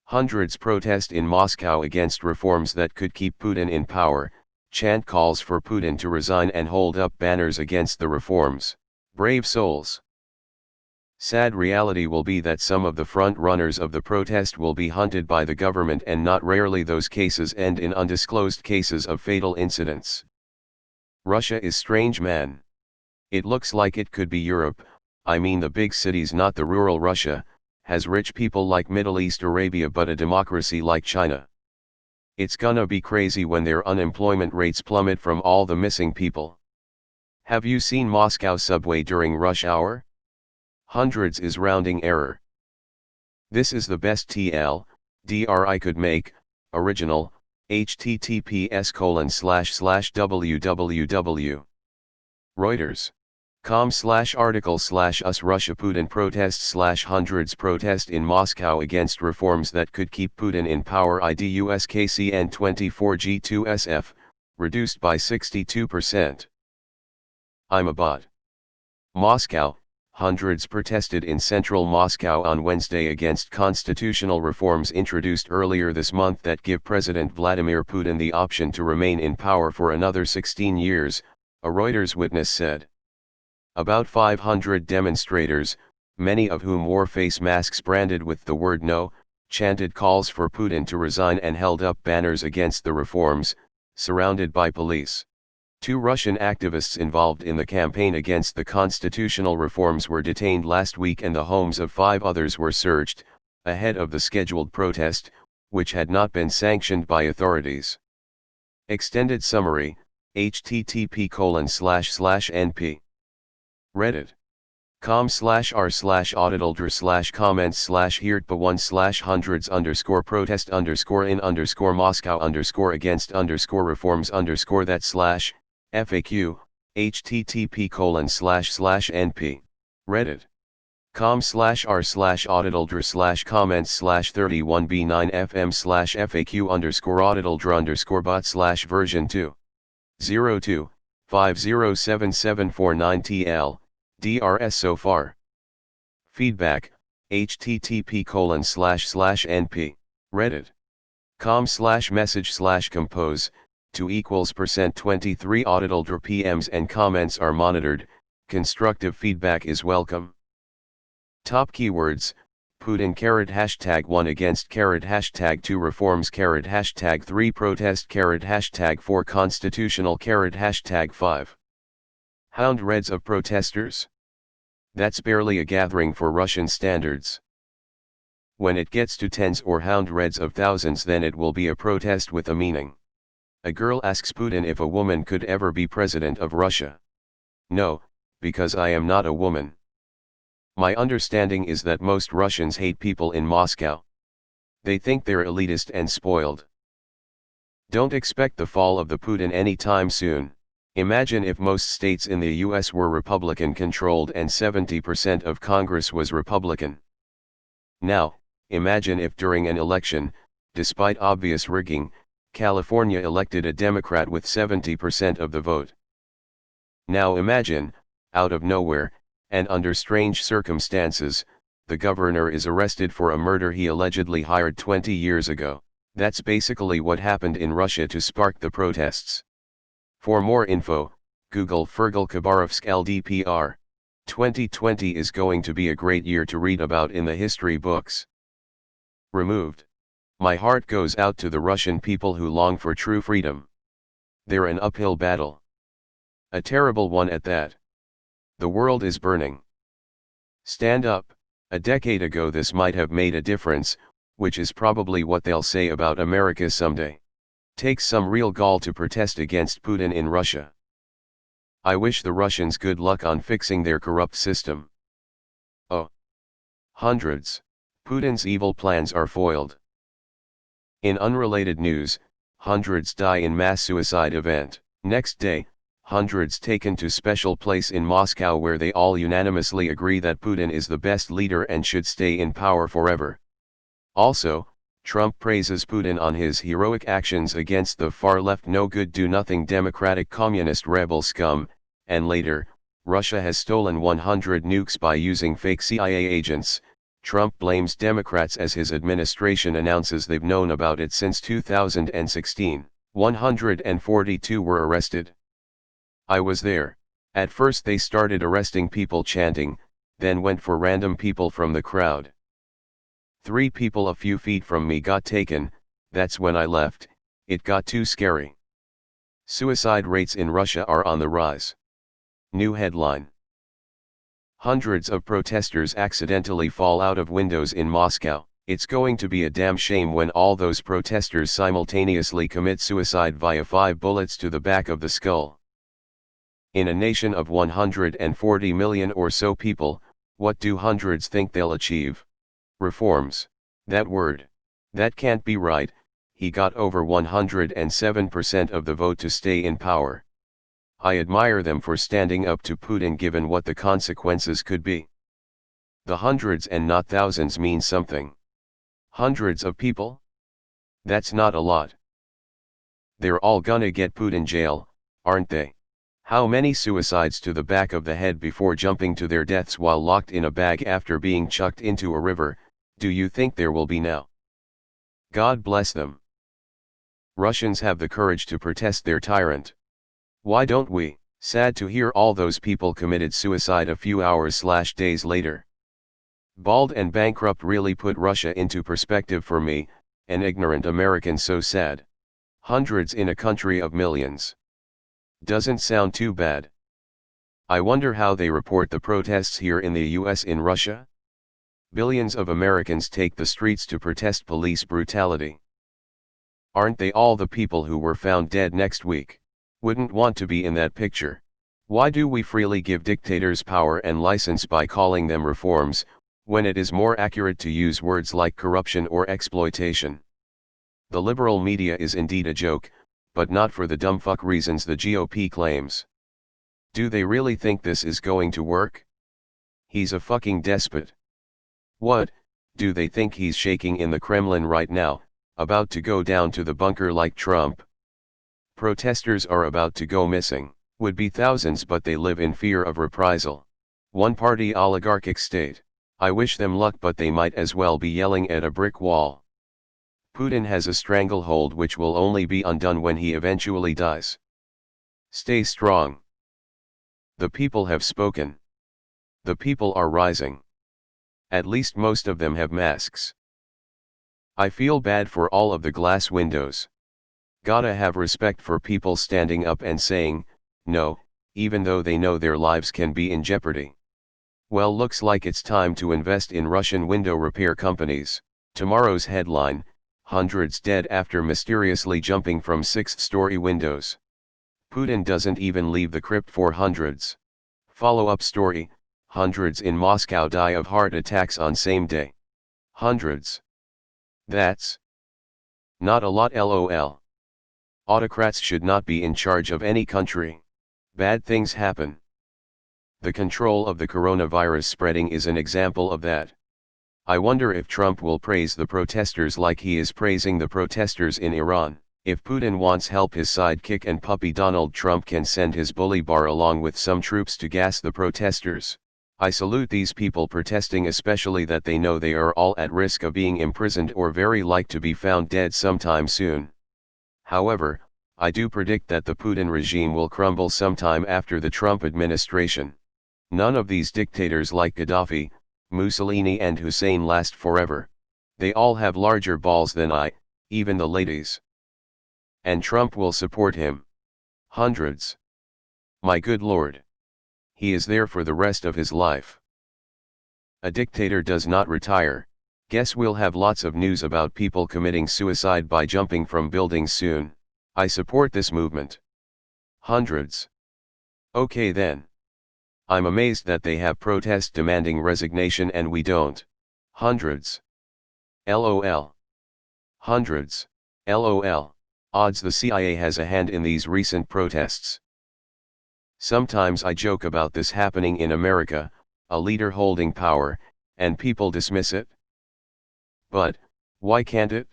Hundreds protest in Moscow against reforms that could keep Putin in power. Chant calls for Putin to resign and hold up banners against the reforms. Brave souls. Sad reality will be that some of the front runners of the protest will be hunted by the government, and not rarely those cases end in undisclosed cases of fatal incidents. Russia is strange, man. It looks like it could be Europe, I mean the big cities, not the rural Russia, has rich people like Middle East Arabia but a democracy like China. It's gonna be crazy when their unemployment rates plummet from all the missing people. Have you seen Moscow subway during rush hour? Hundreds is rounding error. This is the best TLDR I could make, original, https://www. Reuters.com/article/us Russia Putin protests /hundreds protest in Moscow against reforms that could keep Putin in power. IDUSKCN 24G2SF, reduced by 62%. I'm a bot. Moscow. Hundreds protested in central Moscow on Wednesday against constitutional reforms introduced earlier this month that give President Vladimir Putin the option to remain in power for another 16 years, a Reuters witness said. About 500 demonstrators, many of whom wore face masks branded with the word "No," chanted calls for Putin to resign and held up banners against the reforms, surrounded by police. 2 Russian activists involved in the campaign against the constitutional reforms were detained last week, and the homes of 5 others were searched, ahead of the scheduled protest, which had not been sanctioned by authorities. Extended summary, http://np. reddit.com/r/auditaldr/comments/hundreds_protest_in_Moscow_reforms_that/FAQ, http://np. reddit.com/r/auditaldr/comments/31b9fm/FAQ_auditaldr_bot/version 2. 02-507749TL, DRS so far. Feedback, http://np. reddit.com/message/compose, 2=%23 auditaldr PMs and comments are monitored, constructive feedback is welcome. Top keywords, Putin #1 against #2 reforms #3 protest #4 constitutional #5. Hound reds of protesters? That's barely a gathering for Russian standards. When it gets to tens or hundreds of thousands, then it will be a protest with a meaning. A girl asks Putin if a woman could ever be president of Russia. No, because I am not a woman. My understanding is that most Russians hate people in Moscow. They think they're elitist and spoiled. Don't expect the fall of the Putin anytime soon. Imagine if most states in the US were Republican-controlled and 70% of Congress was Republican. Now, imagine if during an election, despite obvious rigging, California elected a Democrat with 70% of the vote. Now imagine, out of nowhere, and under strange circumstances, the governor is arrested for a murder he allegedly hired 20 years ago. That's basically what happened in Russia to spark the protests. For more info, Google Fergal Khabarovsk LDPR. 2020 is going to be a great year to read about in the history books. Removed. My heart goes out to the Russian people who long for true freedom. They're an uphill battle. A terrible one at that. The world is burning. Stand up. A decade ago this might have made a difference, which is probably what they'll say about America someday. Takes some real gall to protest against Putin in Russia. I wish the Russians good luck on fixing their corrupt system. Oh. Hundreds. Putin's evil plans are foiled. In unrelated news, hundreds die in mass suicide event. Next day, hundreds taken to special place in Moscow where they all unanimously agree that Putin is the best leader and should stay in power forever. Also, Trump praises Putin on his heroic actions against the far-left no-good do-nothing democratic communist rebel scum, and later, Russia has stolen 100 nukes by using fake CIA agents, Trump blames Democrats as his administration announces they've known about it since 2016. 142 were arrested. I was there. At first they started arresting people chanting, then went for random people from the crowd. 3 people a few feet from me got taken, that's when I left, it got too scary. Suicide rates in Russia are on the rise. New headline. Hundreds of protesters accidentally fall out of windows in Moscow. It's going to be a damn shame when all those protesters simultaneously commit suicide via 5 bullets to the back of the skull. In a nation of 140 million or so people, what do hundreds think they'll achieve? Reforms. That word. That can't be right. He got over 107% of the vote to stay in power. I admire them for standing up to Putin given what the consequences could be. The hundreds and not thousands mean something. Hundreds of people? That's not a lot. They're all gonna get put in jail, aren't they? How many suicides to the back of the head before jumping to their deaths while locked in a bag after being chucked into a river, do you think there will be now? God bless them. Russians have the courage to protest their tyrant. Why don't we? Sad to hear all those people committed suicide a few hours/days later. Bald and bankrupt really put Russia into perspective for me, an ignorant American. So sad. Hundreds in a country of millions. Doesn't sound too bad. I wonder how they report the protests here in the US. In Russia? Billions of Americans take the streets to protest police brutality. Aren't they all the people who were found dead next week? Wouldn't want to be in that picture. Why do we freely give dictators power and license by calling them reforms, when it is more accurate to use words like corruption or exploitation? The liberal media is indeed a joke, but not for the dumbfuck reasons the GOP claims. Do they really think this is going to work? He's a fucking despot. What, do they think he's shaking in the Kremlin right now, about to go down to the bunker like Trump? Protesters are about to go missing. Would be thousands, but they live in fear of reprisal. One-party oligarchic state. I wish them luck, but they might as well be yelling at a brick wall. Putin has a stranglehold which will only be undone when he eventually dies. Stay strong. The people have spoken. The people are rising. At least most of them have masks. I feel bad for all of the glass windows. Gotta have respect for people standing up and saying, no, even though they know their lives can be in jeopardy. Well, looks like it's time to invest in Russian window repair companies. Tomorrow's headline: hundreds dead after mysteriously jumping from 6th-story windows. Putin doesn't even leave the crypt for hundreds. Follow-up story: hundreds in Moscow die of heart attacks on same day. Hundreds. That's not a lot, lol. Autocrats should not be in charge of any country. Bad things happen. The control of the coronavirus spreading is an example of that. I wonder if Trump will praise the protesters like he is praising the protesters in Iran. If Putin wants help, his sidekick and puppy Donald Trump can send his bully bar along with some troops to gas the protesters. I salute these people protesting, especially that they know they are all at risk of being imprisoned or very like to be found dead sometime soon. However, I do predict that the Putin regime will crumble sometime after the Trump administration. None of these dictators like Gaddafi, Mussolini and Hussein last forever. They all have larger balls than I, even the ladies. And Trump will support him. Hundreds. My good lord. He is there for the rest of his life. A dictator does not retire. Guess we'll have lots of news about people committing suicide by jumping from buildings soon. I support this movement. Hundreds. Okay then. I'm amazed that they have protests demanding resignation and we don't. Hundreds. LOL. Hundreds. LOL. Odds the CIA has a hand in these recent protests. Sometimes I joke about this happening in America, a leader holding power, and people dismiss it. But, why can't it?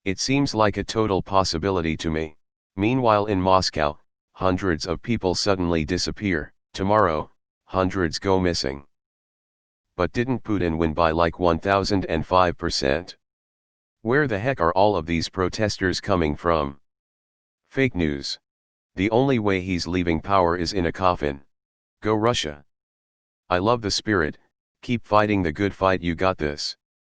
It seems like a total possibility to me. Meanwhile in Moscow, hundreds of people suddenly disappear. Tomorrow, hundreds go missing. but didn't Putin win by like 1005%? Where the heck are all of these protesters coming from? Fake news. The only way he's leaving power is in a coffin. Go Russia. I love the spirit, keep fighting the good fight, you got this.